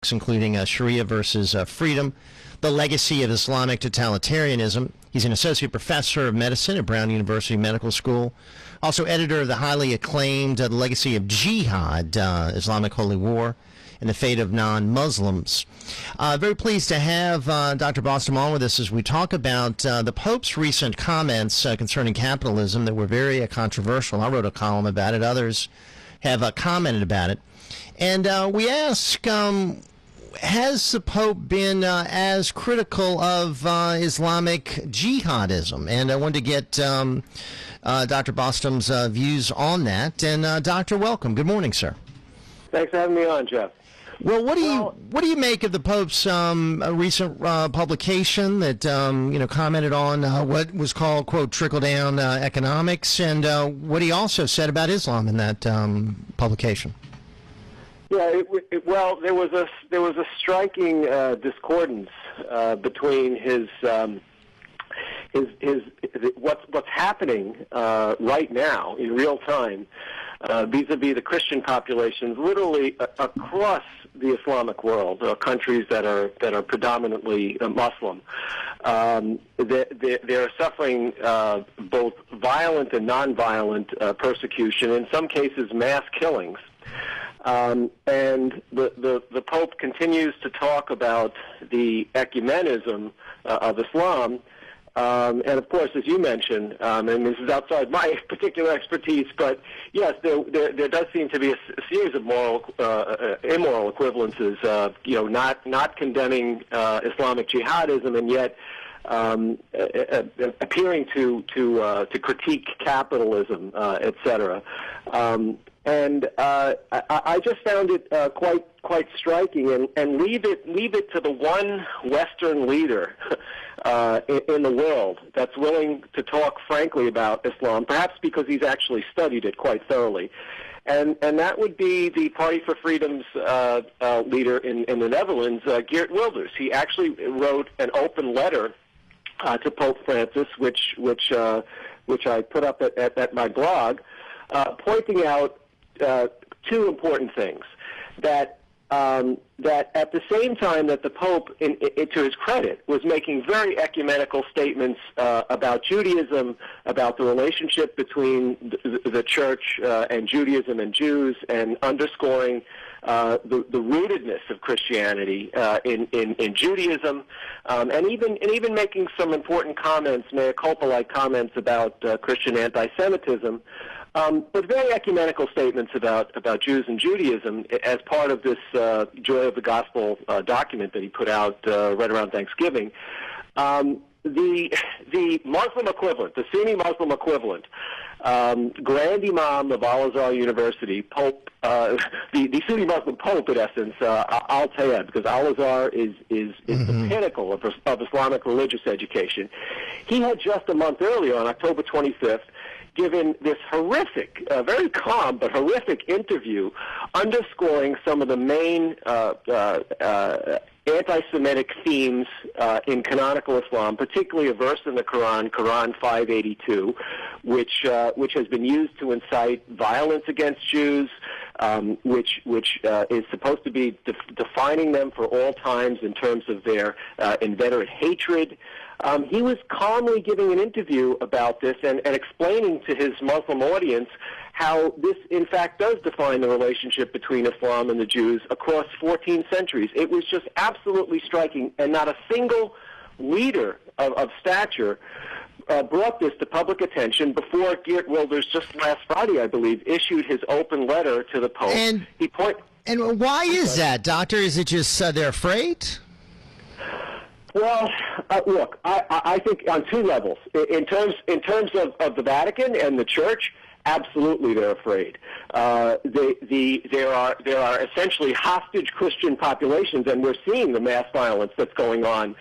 books, including Sharia versus Freedom, The Legacy of Islamic Totalitarianism. He's an associate professor of medicine at Brown University Medical School. Also editor of the highly acclaimed The Legacy of Jihad, Islamic Holy War, and the Fate of Non-Muslims. Very pleased to have Dr. Bostom on with us as we talk about the Pope's recent comments concerning capitalism that were very controversial. I wrote a column about it. Others have commented about it. And we ask, has the Pope been as critical of Islamic jihadism? And I wanted to get Dr. Bostom's views on that. And Doctor, welcome. Good morning, sir. Thanks for having me on, Jeff. Well, what do you make of the Pope's recent publication that commented on what was called, quote, trickle down economics, and what he also said about Islam in that publication? Yeah, well, there was a striking discordance between what's happening right now in real time vis-a-vis the Christian populations, literally across the Islamic world, countries that are predominantly Muslim. They're suffering both violent and nonviolent persecution, in some cases mass killings. And the Pope continues to talk about the ecumenism of Islam. And of course, as you mentioned, and this is outside my particular expertise, but yes, there does seem to be a series of immoral equivalences. Not condemning Islamic jihadism, and yet appearing to critique capitalism, etc. And I just found it quite striking, and leave it to the one Western leader in the world that's willing to talk frankly about Islam, perhaps because he's actually studied it quite thoroughly. And that would be the Party for Freedom's leader in the Netherlands, Geert Wilders. He actually wrote an open letter to Pope Francis, which I put up at my blog, pointing out two important things. That at the same time that the Pope, to his credit, was making very ecumenical statements about Judaism, about the relationship between the Church and Judaism and Jews, and underscoring the rootedness of Christianity in Judaism, and even making some important comments, mea culpa-like comments about Christian anti-Semitism. But very ecumenical statements about Jews and Judaism as part of this Joy of the Gospel document that he put out right around Thanksgiving. The Muslim equivalent, the Sunni Muslim equivalent, Grand Imam of Al-Azhar University, Pope, the Sunni Muslim Pope, in essence, Al-Tayeb, because Al-Azhar is the pinnacle of Islamic religious education. He had just a month earlier, on October 25th, given this horrific, very calm but horrific interview, underscoring some of the main anti-Semitic themes in canonical Islam, particularly a verse in the Quran, Quran 582, which has been used to incite violence against Jews, which is supposed to be defining them for all times in terms of their inveterate hatred. He was calmly giving an interview about this and explaining to his Muslim audience how this, in fact, does define the relationship between Islam and the Jews across 14 centuries. It was just absolutely striking, and not a single leader of stature brought this to public attention before Geert Wilders, just last Friday, I believe, issued his open letter to the Pope. And why is that, Doctor? Is it just they're afraid? Well, look, I think on two levels. In terms of the Vatican and the Church, absolutely they're afraid. There are essentially hostage Christian populations, and we're seeing the mass violence that's going on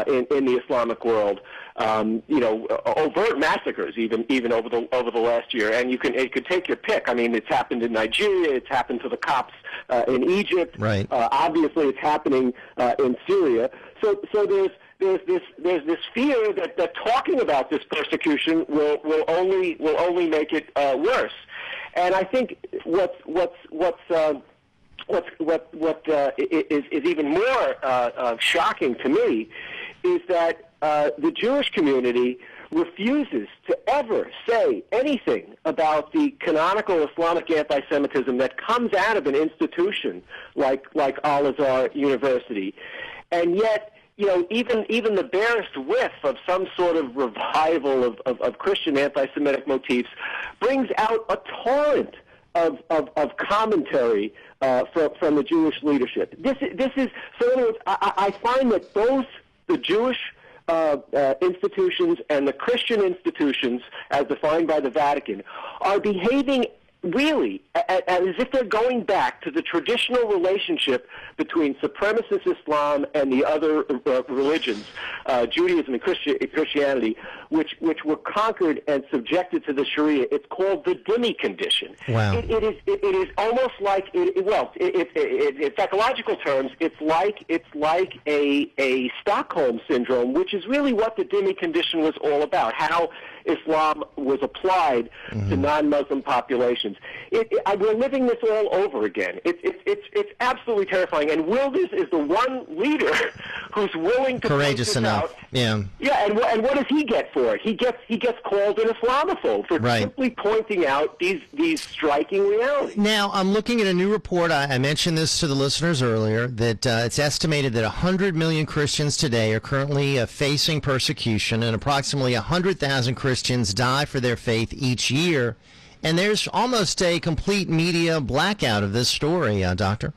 in the Islamic world. Overt massacres even over the last year, and it could take your pick. I mean, it's happened in Nigeria, it's happened to the Copts in Egypt. Right. Obviously, it's happening in Syria. So there's this fear that talking about this persecution will only make it worse. And I think what's is even more shocking to me is that the Jewish community refuses to ever say anything about the canonical Islamic anti-Semitism that comes out of an institution like Al-Azhar University, and yet, even the barest whiff of some sort of revival of Christian anti-Semitic motifs brings out a torrent of commentary from the Jewish leadership. This is so. In other words, I find that both the Jewish institutions and the Christian institutions, as defined by the Vatican, are behaving really as if they're going back to the traditional relationship between supremacist Islam and the other religions, Judaism and Christianity, which were conquered and subjected to the Sharia. It's called the dhimmi condition. Wow. It is almost like in psychological terms, it's like a Stockholm syndrome, which is really what the dhimmi condition was all about. How Islam was applied to non-Muslim populations. We're living this all over again. It's absolutely terrifying. And Wilders is the one leader who's willing to courageous enough. Out. Yeah. Yeah. And what does he get for it? He gets called an Islamophobe for simply pointing out these striking realities. Now, I'm looking at a new report. I mentioned this to the listeners earlier, that it's estimated that 100 million Christians today are currently facing persecution, and approximately 100,000 Christians die for their faith each year. And there's almost a complete media blackout of this story, Doctor.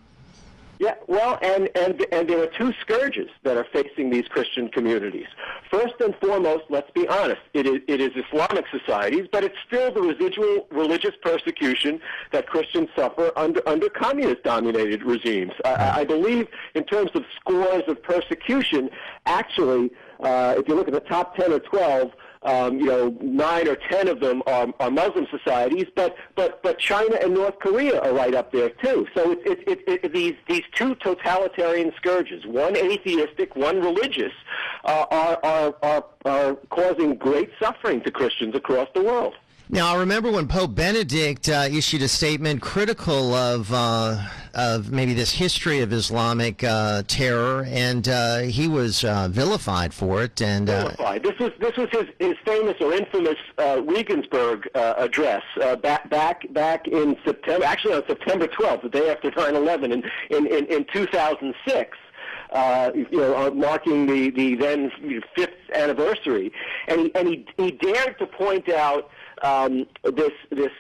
Yeah, well, and there are two scourges that are facing these Christian communities. First and foremost, let's be honest, it is Islamic societies, but it's still the residual religious persecution that Christians suffer under communist-dominated regimes. I believe in terms of scores of persecution, actually, if you look at the top 10 or 12, 9 or 10 of them are Muslim societies, but China and North Korea are right up there too. So these two totalitarian scourges, one atheistic, one religious, are causing great suffering to Christians across the world. Now, I remember when Pope Benedict issued a statement critical of maybe this history of Islamic terror, and he was vilified for it. And vilified. This was his famous or infamous Regensburg address back in September. Actually, on September 12th, the day after 9/11, in 2006. Marking the then 5th anniversary, and he dared to point out this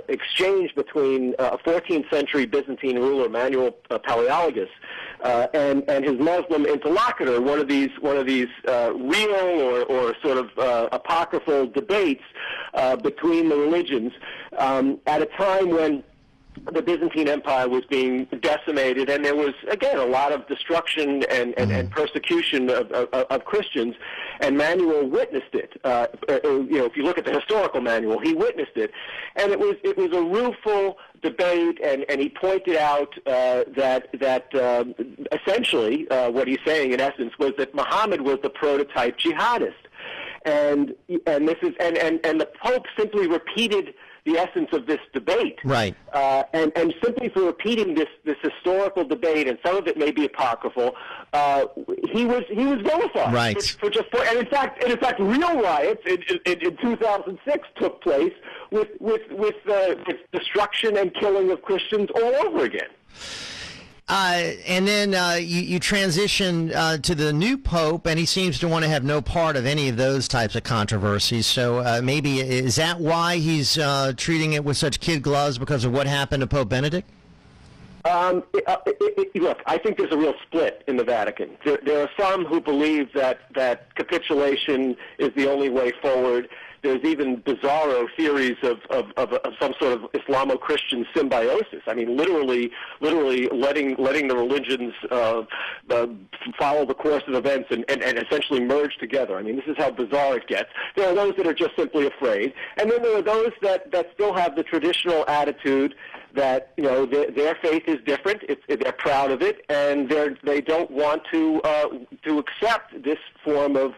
exchange between a 14th century Byzantine ruler, Manuel Palaeologus, and his Muslim interlocutor. One of these real or sort of apocryphal debates between the religions at a time when the Byzantine Empire was being decimated, and there was, again, a lot of destruction and persecution of Christians, and Manuel witnessed it. If you look at the historical manual, he witnessed it, and it was a rueful debate, and he pointed out that essentially what he's saying, in essence, was that Muhammad was the prototype jihadist, and the Pope simply repeated the essence of this debate, right? And simply for repeating this historical debate, and some of it may be apocryphal, he was vilified, right? And in fact, real riots in 2006 took place with destruction and killing of Christians all over again. And then you transition to the new pope, and he seems to want to have no part of any of those types of controversies. So maybe is that why he's treating it with such kid gloves, because of what happened to Pope Benedict? Look, I think there's a real split in the Vatican. There are some who believe that capitulation is the only way forward. There's even bizarro theories of some sort of Islamo-Christian symbiosis. I mean, literally letting the religions follow the course of events and essentially merge together. I mean, this is how bizarre it gets. There are those that are just simply afraid, and then there are those that still have the traditional attitude that their faith is different. They're proud of it, and they don't want to accept this form of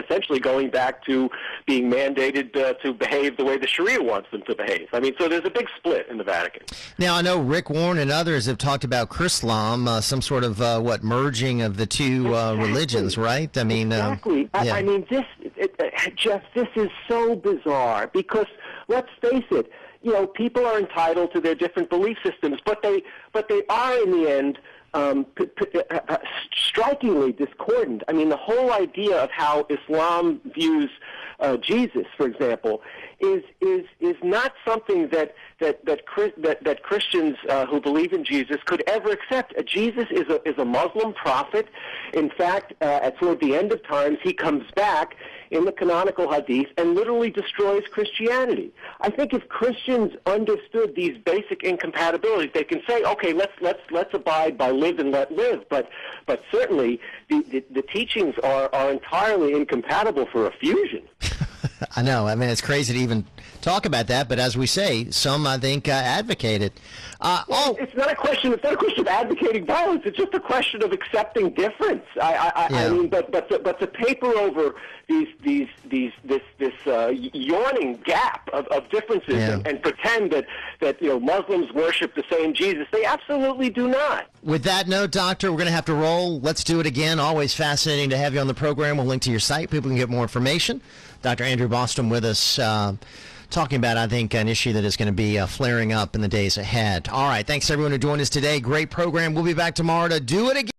essentially going back to being mandated to behave the way the Sharia wants them to behave. I mean, so there's a big split in the Vatican. Now, I know Rick Warren and others have talked about Chrislam, some sort of merging of the two religions, right? I mean, exactly. Yeah. I mean, Jeff, this is so bizarre because let's face it. People are entitled to their different belief systems, but they are in the end strikingly discordant. I mean, the whole idea of how Islam views Jesus, for example, is not something that Christians who believe in Jesus could ever accept. Jesus is a Muslim prophet. In fact, toward the end of times, he comes back in the canonical hadith and literally destroys Christianity. I think if Christians understood these basic incompatibilities, they can say, okay, let's abide by live and let live. But certainly the teachings are entirely incompatible for a fusion. I know. I mean, it's crazy to even talk about that, but as we say, some I think advocate it. It's not a question. It's not a question of advocating violence. It's just a question of accepting difference. I mean, but to paper over this yawning gap of differences and pretend that Muslims worship the same Jesus, they absolutely do not. With that note, Doctor, we're going to have to roll. Let's do it again. Always fascinating to have you on the program. We'll link to your site. People can get more information. Dr. Andrew Bostom with us, talking about, I think, an issue that is going to be flaring up in the days ahead. All right. Thanks, everyone, who joined us today. Great program. We'll be back tomorrow to do it again.